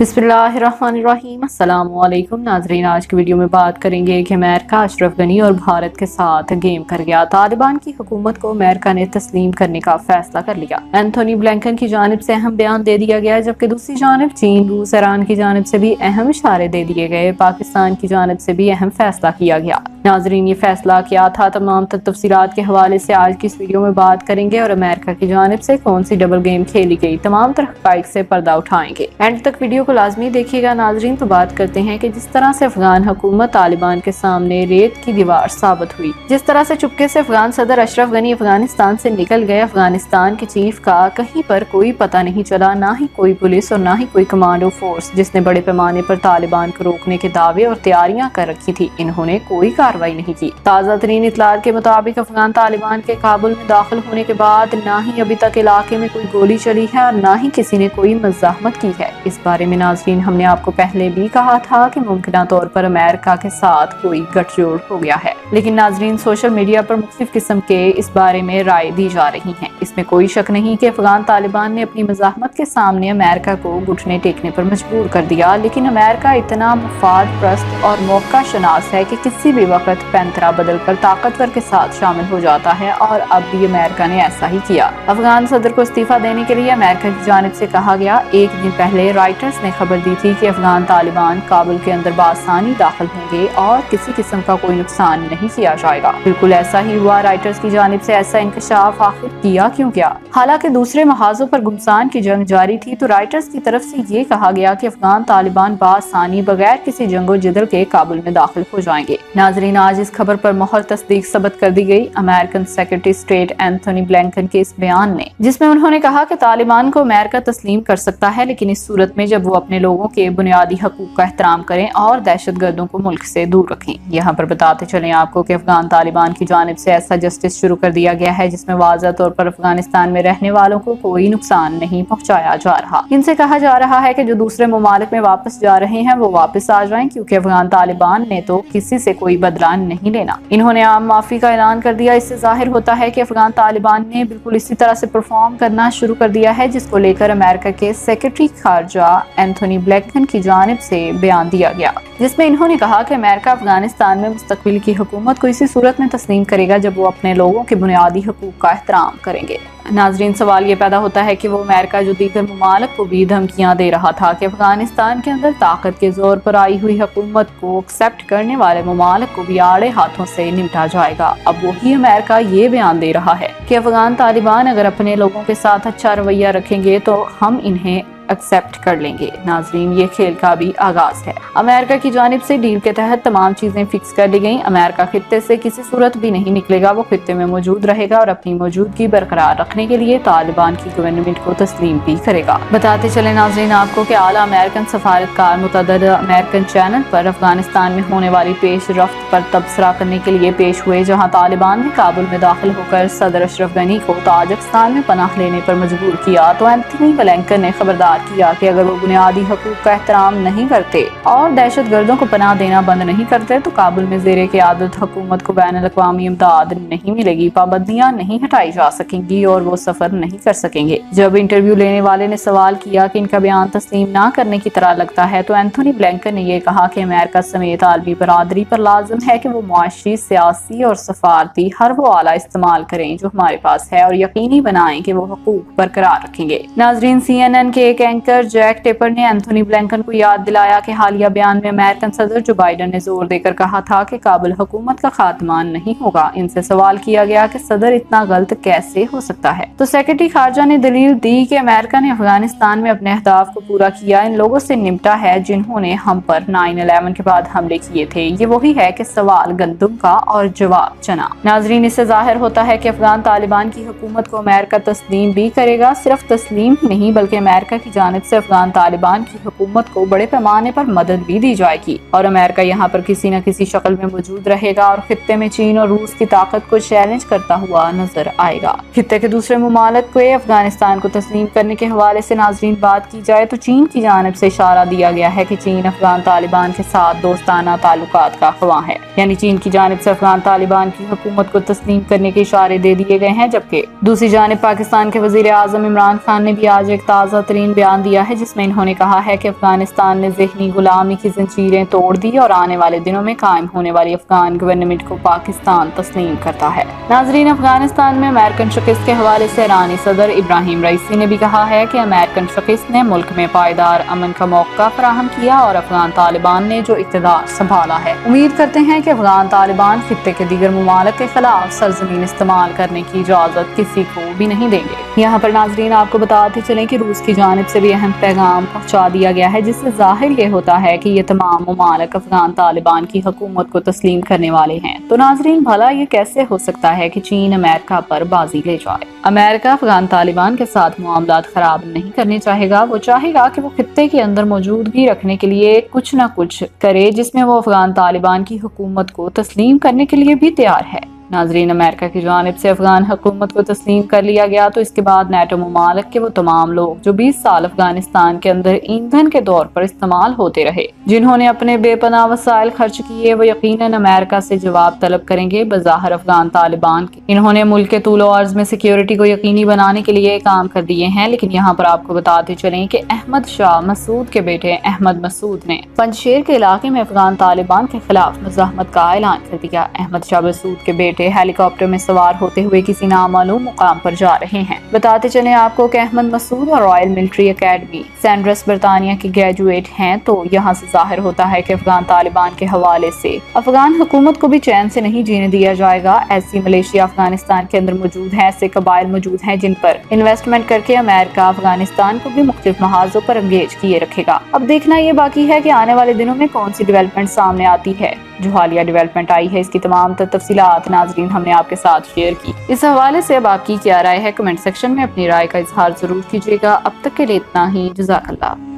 बिस्मिल्लाहिर्रहमानिर्रहीम। अस्सलामुअलैकुम नाज़रीन, आज की वीडियो में बात करेंगे कि अमेरिका अशरफ गनी और भारत के साथ गेम कर गया। तालिबान की हुकूमत को अमेरिका ने तस्लीम करने का फैसला कर लिया। एंथोनी ब्लिंकन की जानिब से अहम बयान दे दिया गया, जबकि दूसरी जानिब चीन, रूस, ईरान की जानिब से भी अहम इशारे दे दिए गए। पाकिस्तान की जानिब से भी अहम फैसला किया गया। नाजरीन, ये फैसला क्या था, तमाम तफसीलात के हवाले से आज की इस वीडियो में बात करेंगे और अमेरिका की जानिब से कौन सी डबल गेम खेली गई, तमाम हक़ाइक़ से पर्दा उठाएंगे। एंड तक वीडियो को लाजमी देखिएगा। नाजरीन, तो बात करते हैं कि जिस तरह से अफगान हुकूमत तालिबान के सामने रेत की दीवार साबित हुई, जिस तरह से चुपके से अफगान सदर अशरफ गनी अफगानिस्तान से निकल गए, अफगानिस्तान के चीफ का कहीं पर कोई पता नहीं चला, ना ही कोई पुलिस और ना ही कोई कमांडो फोर्स जिसने बड़े पैमाने पर तालिबान को रोकने के दावे और तैयारियां कर रखी थी, इन्होंने कोई कार्रवाई नहीं की। ताज़ा तरीन इत्तलात के मुताबिक अफगान तालिबान के काबुल में दाखिल होने के बाद ना ही अभी तक इलाके में कोई गोली चली है और ना ही किसी ने कोई मज़ाहमत की है। इस बारे में नाज़रीन हमने आपको पहले भी कहा था कि मुमकिन तौर पर अमेरिका के साथ कोई गठजोड़ हो गया है, लेकिन नाज़रीन सोशल मीडिया पर मुख्तलिफ किस्म के इस बारे में राय दी जा रही है। इसमें कोई शक नहीं कि अफगान तालिबान ने अपनी मज़ाहमत के सामने अमेरिका को घुटने टेकने पर मजबूर कर दिया, लेकिन अमेरिका इतना मुफाद प्रस्त और मौका शनास है कि किसी भी वक्त पैंतरा बदल कर ताकतवर के साथ शामिल हो जाता है, और अब भी अमेरिका ने ऐसा ही किया। अफगान सदर को इस्तीफा देने के लिए अमेरिका की जानिब से कहा गया। एक दिन पहले रॉयटर्स ने खबर दी थी कि अफगान तालिबान काबुल के अंदर बासानी दाखिल होंगे और किसी किस्म का कोई नुकसान नहीं किया जाएगा। बिल्कुल ऐसा ही हुआ। रॉयटर्स की जानिब से ऐसा इंकशाफ आखिर किया क्यों गया? हालांकि दूसरे महाजों पर गुमसान की जंग जारी थी, तो रॉयटर्स की तरफ से ये कहा गया कि अफगान तालिबान बासानी बगैर किसी जंगो जिदल के काबुल में दाखिल हो जाएंगे। नाजरीन, आज इस खबर पर मोहर तस्दीक सबत कर दी गई American secretary state Anthony Blinken के इस बयान ने, जिसमें उन्होंने कहा कि तालिबान को अमेरिका तस्लीम कर सकता है, लेकिन इस सूरत में जब वो अपने लोगों के बुनियादी हकूक का एहतराम करें और दहशतगर्दों को मुल्क से दूर रखें। यहाँ पर बताते चलें आपको कि अफगान तालिबान की जानिब से ऐसा जस्टिस शुरू कर दिया गया है जिसमें वाज़ह तौर पर अफगानिस्तान में रहने वालों को कोई नुकसान नहीं पहुँचाया जा रहा। इनसे कहा जा रहा है कि जो दूसरे ममालिक में वापस जा रहे हैं वो वापस आ जाएं, क्योंकि अफगान तालिबान ने तो किसी से कोई बदला नहीं लेना। इन्होंने आम माफी का ऐलान कर दिया। इससे जाहिर होता है कि अफगान तालिबान ने बिल्कुल इसी तरह से परफॉर्म करना शुरू कर दिया है, जिसको लेकर अमेरिका के सेक्रेटरी खारजा एंथोनी ब्लिंकन की जानिब से बयान दिया गया, जिसमें इन्होंने कहा कि अमेरिका अफगानिस्तान में मुस्तकबिल की हुकूमत को इसी सूरत में तस्लीम करेगा जब वो अपने लोगों के बुनियादी हकूक का एहतराम करेंगे। नाजरीन, सवाल ये पैदा होता है कि वो अमेरिका जो दीगर ममालिक को भी धमकियां दे रहा था कि अफगानिस्तान के अंदर ताकत के जोर पर आई हुई हुकूमत को एक्सेप्ट करने वाले ममालिक को भी आड़े हाथों से निपटा जाएगा, अब वही अमेरिका ये बयान दे रहा है कि अफगान तालिबान अगर अपने लोगों के साथ अच्छा रवैया रखेंगे तो हम इन्हें एक्सेप्ट कर लेंगे। नाजरीन, ये खेल का भी आगाज है। अमेरिका की जानिब से डील के तहत तमाम चीजें फिक्स कर ली गई। अमेरिका खित्ते से किसी सूरत भी नहीं निकलेगा, वो खित्ते में मौजूद रहेगा और अपनी मौजूदगी बरकरार रखने के लिए तालिबान की गवर्नमेंट को तस्लीम भी करेगा। बताते चले नाजरीन आपको कि आला अमेरिकन सफारतकार मुतअद्दिद अमेरिकन चैनल पर अफगानिस्तान में होने वाली पेश रफ्त पर तबसरा करने के लिए पेश हुए, जहाँ तालिबान ने काबुल में दाखिल होकर सदर अशरफ गनी को ताजिकिस्तान में पनाह लेने पर मजबूर किया, तो एंथोनी ब्लिंकन ने खबरदार किया कि अगर वो बुनियादी हकूक का एहतराम नहीं करते और दहशत गर्दों को पनाह देना बंद नहीं करते तो काबुल में ज़ेरे क़यादत हुकूमत को बैनुल अक़वामी इमदाद नहीं मिलेगी, पाबंदियां नहीं हटाई जा सकेंगी और वो सफर नहीं कर सकेंगे। जब इंटरव्यू लेने वाले ने सवाल किया कि इनका बयान तस्लीम ना करने की तरह लगता है, तो एंथोनी ब्लिंकन ने यह कहा कि अमेरिका समेत आलमी बरादरी पर लाजिम है कि वो मुआशी, सियासी और सफारती हर वो आला इस्तेमाल करें जो हमारे पास है और यकीनी बनाएं कि वो हकूक बरकरार रखेंगे। नाजरीन, CNN के एक एंकर जैक टेपर ने एंथोनी ब्लिंकन को याद दिलाया कि हालिया बयान में अमेरिकन सदर जो बाइडन ने जोर देकर कहा था कि काबुल हुकूमत का खात्मा नहीं होगा। इनसे सवाल किया गया कि सदर इतना गलत कैसे हो सकता है, तो सेक्रेटरी खारजा ने दलील दी कि अमेरिका ने अफगानिस्तान में अपने अहदाफ को पूरा किया, इन लोगों से निपटा है जिन्होंने हम पर 9/11 के बाद हमले किए थे। ये वही है कि सवाल गंदुम का और जवाब चना। नाजरीन, इससे जाहिर होता है कि अफगान तालिबान की हुकूमत को अमेरिका तस्लीम भी करेगा। सिर्फ तस्लीम ही नहीं बल्कि अमेरिका की जानिब से अफगान तालिबान की हुकूमत को बड़े पैमाने पर मदद भी दी जाएगी और अमेरिका यहाँ पर किसी न किसी शक्ल में मौजूद रहेगा और खित्ते में चीन और रूस की ताकत को चैलेंज करता हुआ नजर आएगा। खित्ते के दूसरे ममालिक को अफगानिस्तान को तस्लीम करने के हवाले से नाजरीन बात की जाए तो चीन की जानिब से इशारा दिया गया है कि चीन अफगान तालिबान के साथ दोस्ताना ताल्लुकात का ख्वाह है, यानी चीन की जानिब से अफगान तालिबान की हुकूमत को तस्लीम करने के इशारे दे दिए गए हैं। जबकि दूसरी जानिब पाकिस्तान के वजीर आजम इमरान खान ने भी आज एक ताज़ा तरीन بیان دیا ہے جس میں انہوں نے کہا ہے کہ افغانستان نے ذہنی غلامی کی زنجیریں توڑ دی اور آنے والے دنوں میں قائم ہونے والی افغان گورنمنٹ کو پاکستان تسلیم کرتا ہے۔ ناظرین، افغانستان میں امریکن شکست کے حوالے سے ایرانی صدر ابراہیم رئیسی نے بھی کہا ہے کہ امریکن شکست نے ملک میں پائیدار امن کا موقع فراہم کیا اور افغان طالبان نے جو اقتدار سنبھالا ہے، امید کرتے ہیں کہ افغان طالبان خطے کے دیگر ممالک کے خلاف سرزمین استعمال کرنے کی اجازت کسی کو بھی نہیں دیں گے۔ یہاں پر ناظرین آپ کو بتاتے چلیں کہ روس کی جانب سے بھی اہم پیغام پہنچا دیا گیا ہے جس سے ظاہر یہ ہوتا ہے کہ یہ تمام ممالک افغان طالبان کی حکومت کو تسلیم کرنے والے ہیں۔ تو ناظرین، بھلا یہ کیسے ہو سکتا ہے کہ چین امریکہ پر بازی لے جائے؟ امریکہ افغان طالبان کے ساتھ معاملات خراب نہیں کرنے چاہے گا، وہ چاہے گا کہ وہ خطے کے اندر موجودگی رکھنے کے لیے کچھ نہ کچھ کرے جس میں وہ افغان طالبان کی حکومت کو تسلیم کرنے کے لیے بھی تیار ہے۔ ناظرین، امریکہ کی جانب سے افغان حکومت کو تسلیم کر لیا گیا تو اس کے بعد نیٹو ممالک کے وہ تمام لوگ جو 20 سال افغانستان کے اندر ایندھن کے طور پر استعمال ہوتے رہے، جنہوں نے اپنے بے پناہ وسائل خرچ کیے، وہ یقیناً امریکہ سے جواب طلب کریں گے۔ بظاہر افغان طالبان انہوں نے ملک کے طول و عرض میں سیکیورٹی کو یقینی بنانے کے لیے کام کر دیے ہیں، لیکن یہاں پر آپ کو بتاتے چلیں کہ احمد شاہ مسعود کے بیٹے احمد مسعود نے پنجشیر کے علاقے میں افغان طالبان کے خلاف مزاحمت کا اعلان کر دیا۔ احمد شاہ مسعود کے بیٹے ہیلی کاپٹر میں سوار ہوتے ہوئے کسی نامعلوم مقام پر جا رہے ہیں۔ بتاتے چلیں آپ کو کہ احمد مسعود اور رائل ملٹری اکیڈمی سینڈرس برطانیہ کے گریجویٹ ہیں، تو یہاں سے ظاہر ہوتا ہے کہ افغان طالبان کے حوالے سے افغان حکومت کو بھی چین سے نہیں جینے دیا جائے گا۔ ایسی ملیشیا افغانستان کے اندر موجود ہیں، ایسے قبائل موجود ہیں جن پر انویسٹمنٹ کر کے امریکہ افغانستان کو بھی مختلف محاذوں پر انگیج کیے رکھے گا۔ اب دیکھنا یہ باقی ہے کہ آنے والے دنوں میں کون سی ڈیولپمنٹ سامنے آتی ہے۔ جو حالیہ ڈیولپمنٹ آئی ہے اس کی تمام تفصیلات ناظرین ہم نے آپ کے ساتھ شیئر کی۔ اس حوالے سے اب آپ کی کیا رائے ہے؟ کمنٹ سیکشن میں اپنی رائے کا اظہار ضرور کیجیے گا۔ اب تک کے لیے اتنا ہی، جزاک اللہ۔